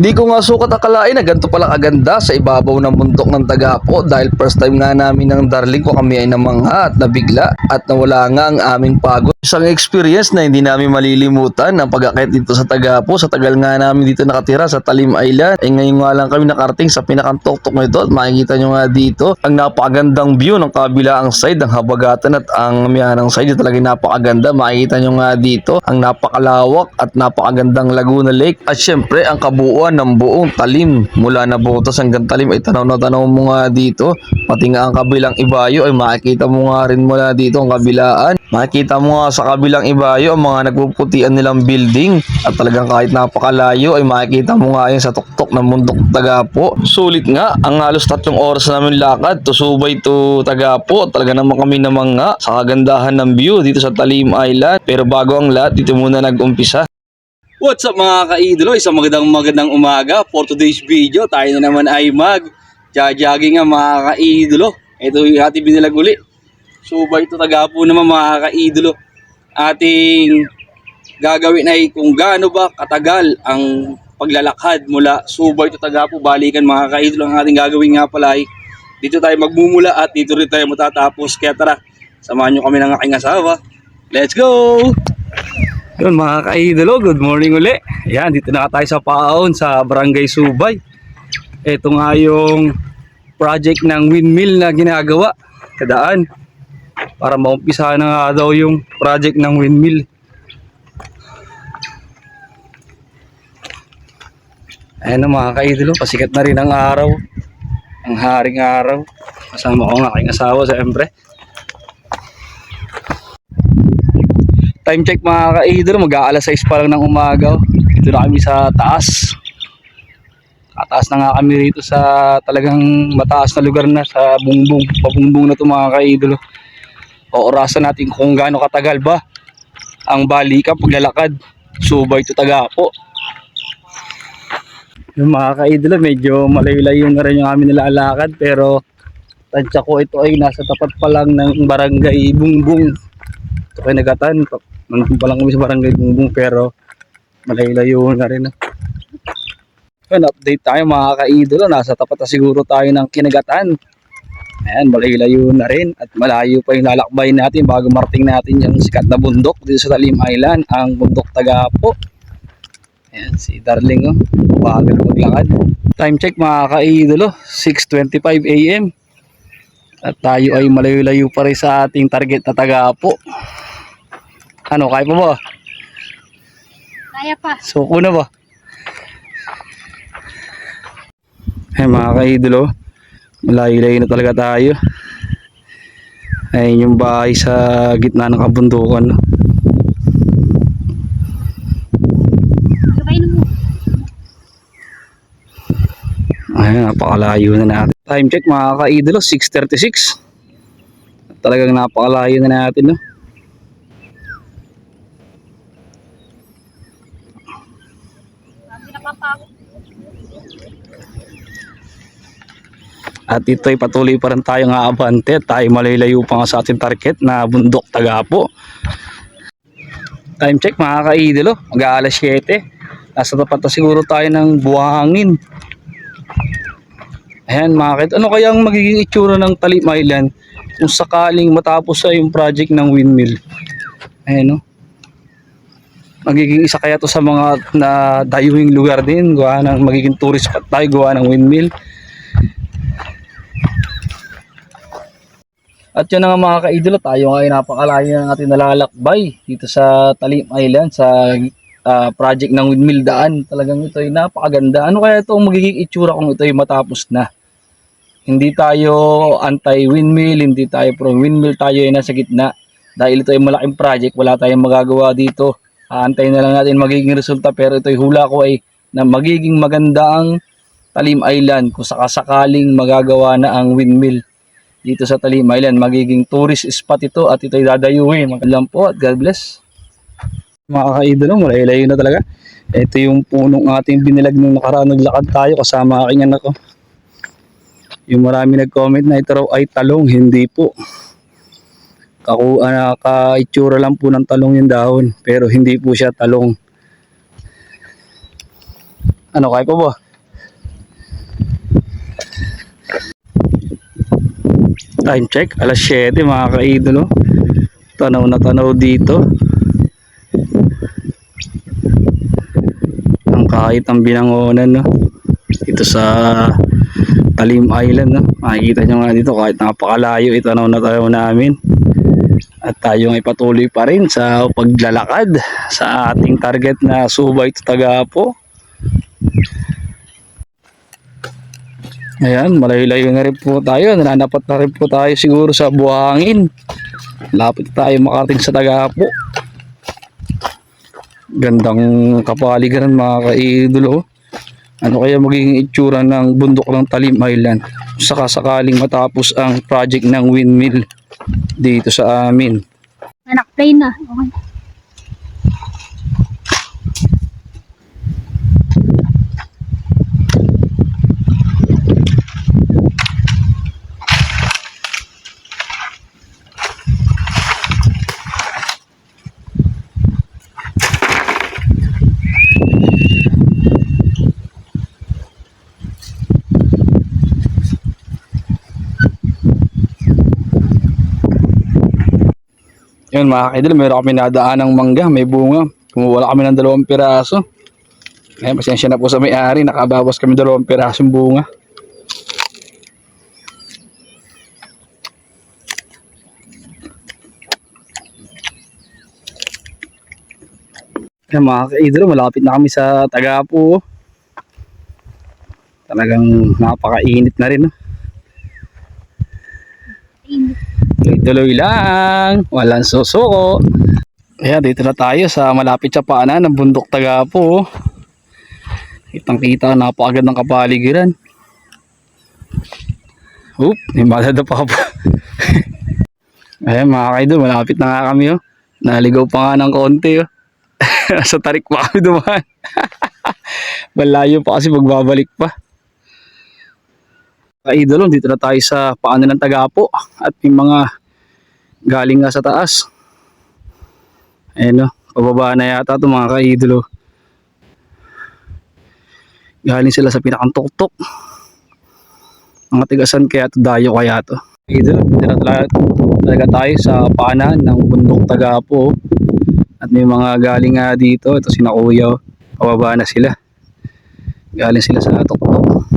Di ko nga sukat akalain na ganito pala kaganda sa ibabaw ng bundok ng Tagapo dahil first time nga namin ng darling ko kami ay namangha at nabigla at nawala nga ang aming pagod. Isang experience na hindi namin malilimutan ang pag-akit dito sa Tagapo. Sa tagal nga namin dito nakatira sa Talim Island. Ngayon nga lang kami nakarating sa pinakantoktok nito at makikita nyo nga dito ang napakagandang view ng kabilaang side, ng habagatan at ang miyanang side. Talagang napakaganda. Makikita nyo nga dito ang napakalawak at napakagandang Laguna Lake at syempre ang kabuuan ng buong Talim mula na Botas hanggang Talim ay tanaw na tanaw mo nga dito, pati nga ang kabilang ibayo ay makikita mo nga rin mula dito ang kabilaan. Makikita mo nga sa kabilang ibayo ang mga nagpuputian nilang building at talagang kahit napakalayo ay makikita mo nga yun sa tuktok ng bundok Tagapo. Sulit nga ang halos 3 oras namin lakad to Subay to Tagapo. Talaga naman kami namangha sa kagandahan ng view dito sa Talim Island. Pero bago ang lahat, dito muna nag-umpisa. What's up mga kaidolo? Isang magandang umaga. For today's video, tayo na naman ay mag-jogging nga mga kaidolo. Ito yung ating binilag uli. Subay to Tagapo naman mga kaidolo. Ating gagawin ay kung gaano ba katagal ang paglalakad mula Subay to Tagapo. Balikan mga kaidolo, ang ating gagawin nga pala ay dito tayo magmumula at dito rin tayo matatapos. Kaya tara, samahan nyo kami ng aking asawa. Let's go! Yun mga kaidolo, good morning uli. Yan, dito na tayo sa Paon sa Barangay Subay. Ito nga yung project ng windmill na ginagawa kadaan para maumpisa na nga daw yung project ng windmill. Ayan na mga kaidolo, pasikat na rin ang araw, ang haring araw. Kasama ko ang aking asawa siyempre. Time check mga kaidolo, mag-aalas 6 pa lang ng umaga. Dito na kami sa taas. Kataas na nga kami rito sa talagang mataas na lugar na sa bungbong. Pabungbong na ito mga kaidolo. Orasan natin kung gaano katagal ba ang balikan paglalakad Subay to Tagapo. Yung mga kaidolo, medyo malayo-layo na rin yung aming nilalakad. Pero tansya ko ito ay nasa tapat pa lang ng Barangay Bungbong. Ito kay Nagatan. Nandun pa lang kami sa Barangay Bungbong pero malayo-layo na rin. Ayan, update tayo mga kaidolo. Nasa tapat na siguro tayo ng Kinagatan. Ayan, malayo-layo na rin at malayo pa yung lalakbay natin bago marating natin yung sikat na bundok dito sa Talim Island, ang bundok Tagapo. Ayan, si Darling bagal maglakad. Time check mga kaidolo, 6:25 AM. At tayo ay malayo-layo pa rin sa ating target na Tagapo. Ano, kaya pa ba? Kaya pa. Suko na ba? Ay mga kaidolo, malayo-layo na talaga tayo. Ayun yung bahay sa gitna ng kabundukan. Gabayin mo. Ayun, napakalayo na natin. Time check mga kaidolo, 6:36. Talagang napakalayo na natin, no? At ito'y patuloy pa rin tayong aabante. Tayo malayo pa nga sa ating target na bundok Tagapo. Time check mga kaidolo, mag-aalas 7. Nasa tapat na siguro tayo ng buhangin. Ayan mga kaidolo, ano kayang magiging itsura ng Talim Island kung sakaling matapos sa yung project ng windmill? Ayan, no? Magiging isa kaya to sa mga na dayuhing lugar din, gawa ng magiging tourist spot tayo, gawa ng windmill. At yun na nga mga kaidolo, tayo nga ay napakalayo ng ating nalalakbay dito sa Talim Island sa project ng windmill daan. Talagang ito ay napakaganda. Ano kaya ito magiging itsura kung ito ay matapos na? Hindi tayo anti-windmill, hindi tayo pro-windmill, tayo ay nasa gitna. Dahil ito ay malaking project, wala tayong magagawa dito. Aantayin na lang natin magiging resulta, pero ito ay hula ko ay na magiging maganda ang Talim Island kung sakasakaling magagawa na ang windmill dito sa Talim Island. Magiging tourist spot ito at ito ay dadayuhin. Magandang po at God bless. Mga kaidolo, malayo-layo na talaga. Ito yung punong ating binilag nung nakaraan, naglakad tayo kasama aking anak ko. Yung marami nag-comment na ito raw ay talong, hindi po. Ka-itsura lang po ng talong yung dahon, pero hindi po siya talong. Ano, kaya pa ba? Time check, alas 7 mga kaidolo. Tanaw na tanaw dito. Ang kahit ang binangonan, no? Dito sa Talim Island, no? Makikita nyo nga dito kahit napakalayo itanaw na tanaw namin. At tayo ay patuloy pa rin sa paglalakad sa ating target na Subay to Tagapo. Ayan, malayo-layo na rin po tayo. Nananapat na rin po tayo siguro sa buhangin. Lapit tayo makarating sa Tagapo. Gandang kapaligiran mga kaidolo. Ano kaya magiging itsura ng bundok ng Talim Island saka sakaling matapos ang project ng windmill dito sa amin. Anak play na. Okay. Yun mga kaidol, meron kami nadaan ng mangga, may bunga. Kumuwala kami ng 2 piraso. Ngayon, pasensya na po sa may-ari, nakabawas kami 2 pirasong bunga. Yan mga kaidol, malapit na kami sa Tagapo. Talagang napakainit na rin. No? Tuloy lang, walang susuko. Ayan, dito na tayo sa malapit sa paanan ng bundok Tagapo. Kitang kita, napakagad ng kapaligiran. Oop, may madada pa po. Ayan mga kaidol, malapit na nga kami. Oh. Naligaw pa nga ng konti. Oh. Sa tarik pa kami dumaan. Malayo pa kasi magbabalik pa. Kaidol, dito na tayo sa paanan ng Tagapo. At yung mga galing nga sa taas. Ayan o, pababa na yata ito mga kaidolo. Galing sila sa pinakang tuktok. Mga tigasan kaya ito, dayo kaya ito. Kaidolo, talaga tayo sa paanan ng bundok Tagapo. At may mga galing nga dito, ito sina Kuya, pababa na sila. Galing sila sa tuktok.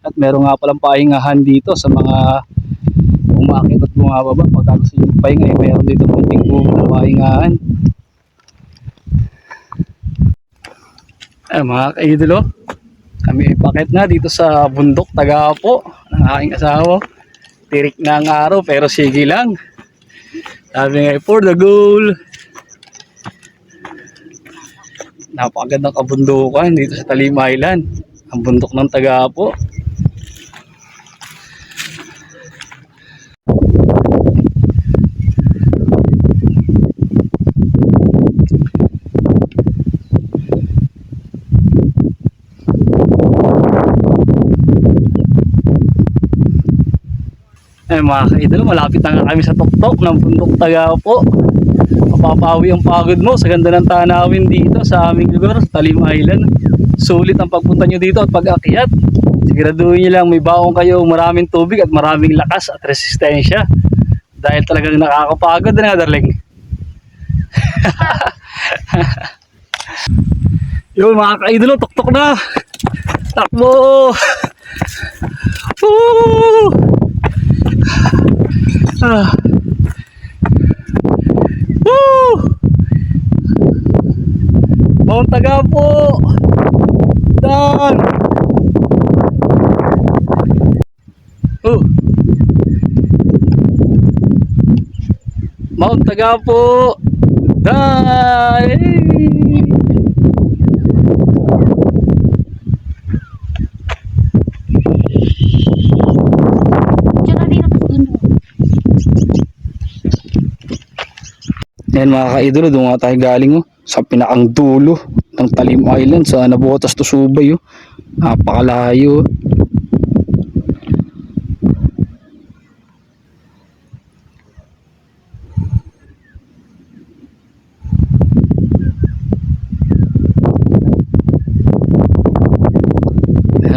At meron nga palang pahingahan dito sa mga umakit at bumababa. Pagka gusto nyo pahinga, mayroon dito munting na pahingahan. Ay, mga kaidolo, kami ipakit na dito sa bundok Tagapo ng aking asawa. Tirik na ang araw pero sige lang. Sabi nga, for the goal. Napakagandang kabundukan dito sa Talim Island, ang bundok ng Tagapo. Ay mga kaidolo, malapit na nga kami sa tuktok ng bundok Tagapo. Mapapawi ang pagod mo sa ganda ng tanawin dito sa aming lugar, sa Talim Island. Sulit ang pagpunta nyo dito at pag-akyat. Siguraduhin nyo lang may baong kayo, maraming tubig at maraming lakas at resistensya. Dahil talagang nakakapagod na nga, darling. Yun mga kaidolo, tuktok na. Takbo! Woo! Ah. Woo! Mount Tagapo! Dan! Mount Tagapo! Dan! Yan mga kaidolo, doon nga tayo galing sa pinakang dulo ng Talim Island sa Nabotas to Subay. Napakalayo.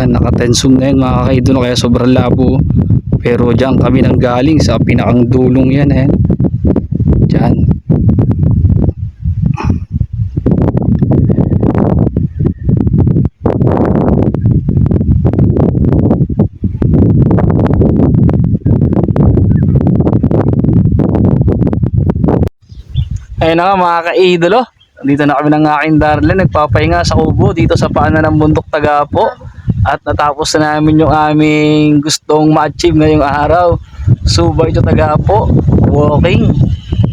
Yan, nakatensum na yan mga ka-idol, kaya sobrang labo. Pero diyan kami nang galing sa pinakang dulong yan eh. Diyan. Ayun na nga mga ka-idolo. Dito na kami ng aking Darlene. Nagpapahinga sa kubo dito sa paanan ng bundok Tagapo. At natapos na namin yung aming gustong ma-achieve ngayong araw. Subay to Tagapo. Walking.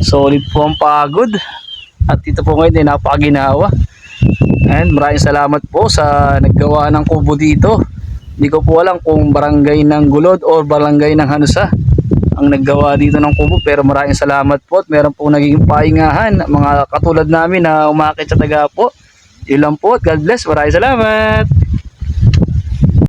Solid po ang pagod. At dito po ngayon ay napakaginawa. And maraming salamat po sa naggawa ng kubo dito. Hindi ko po alam kung barangay ng Gulod or barangay ng Hanusa ang naggawa dito ng kubo, pero maraming salamat po at meron pong naging pahingahan mga katulad namin na umakit sa Tagapo. Yun lang po at God bless, maraming salamat.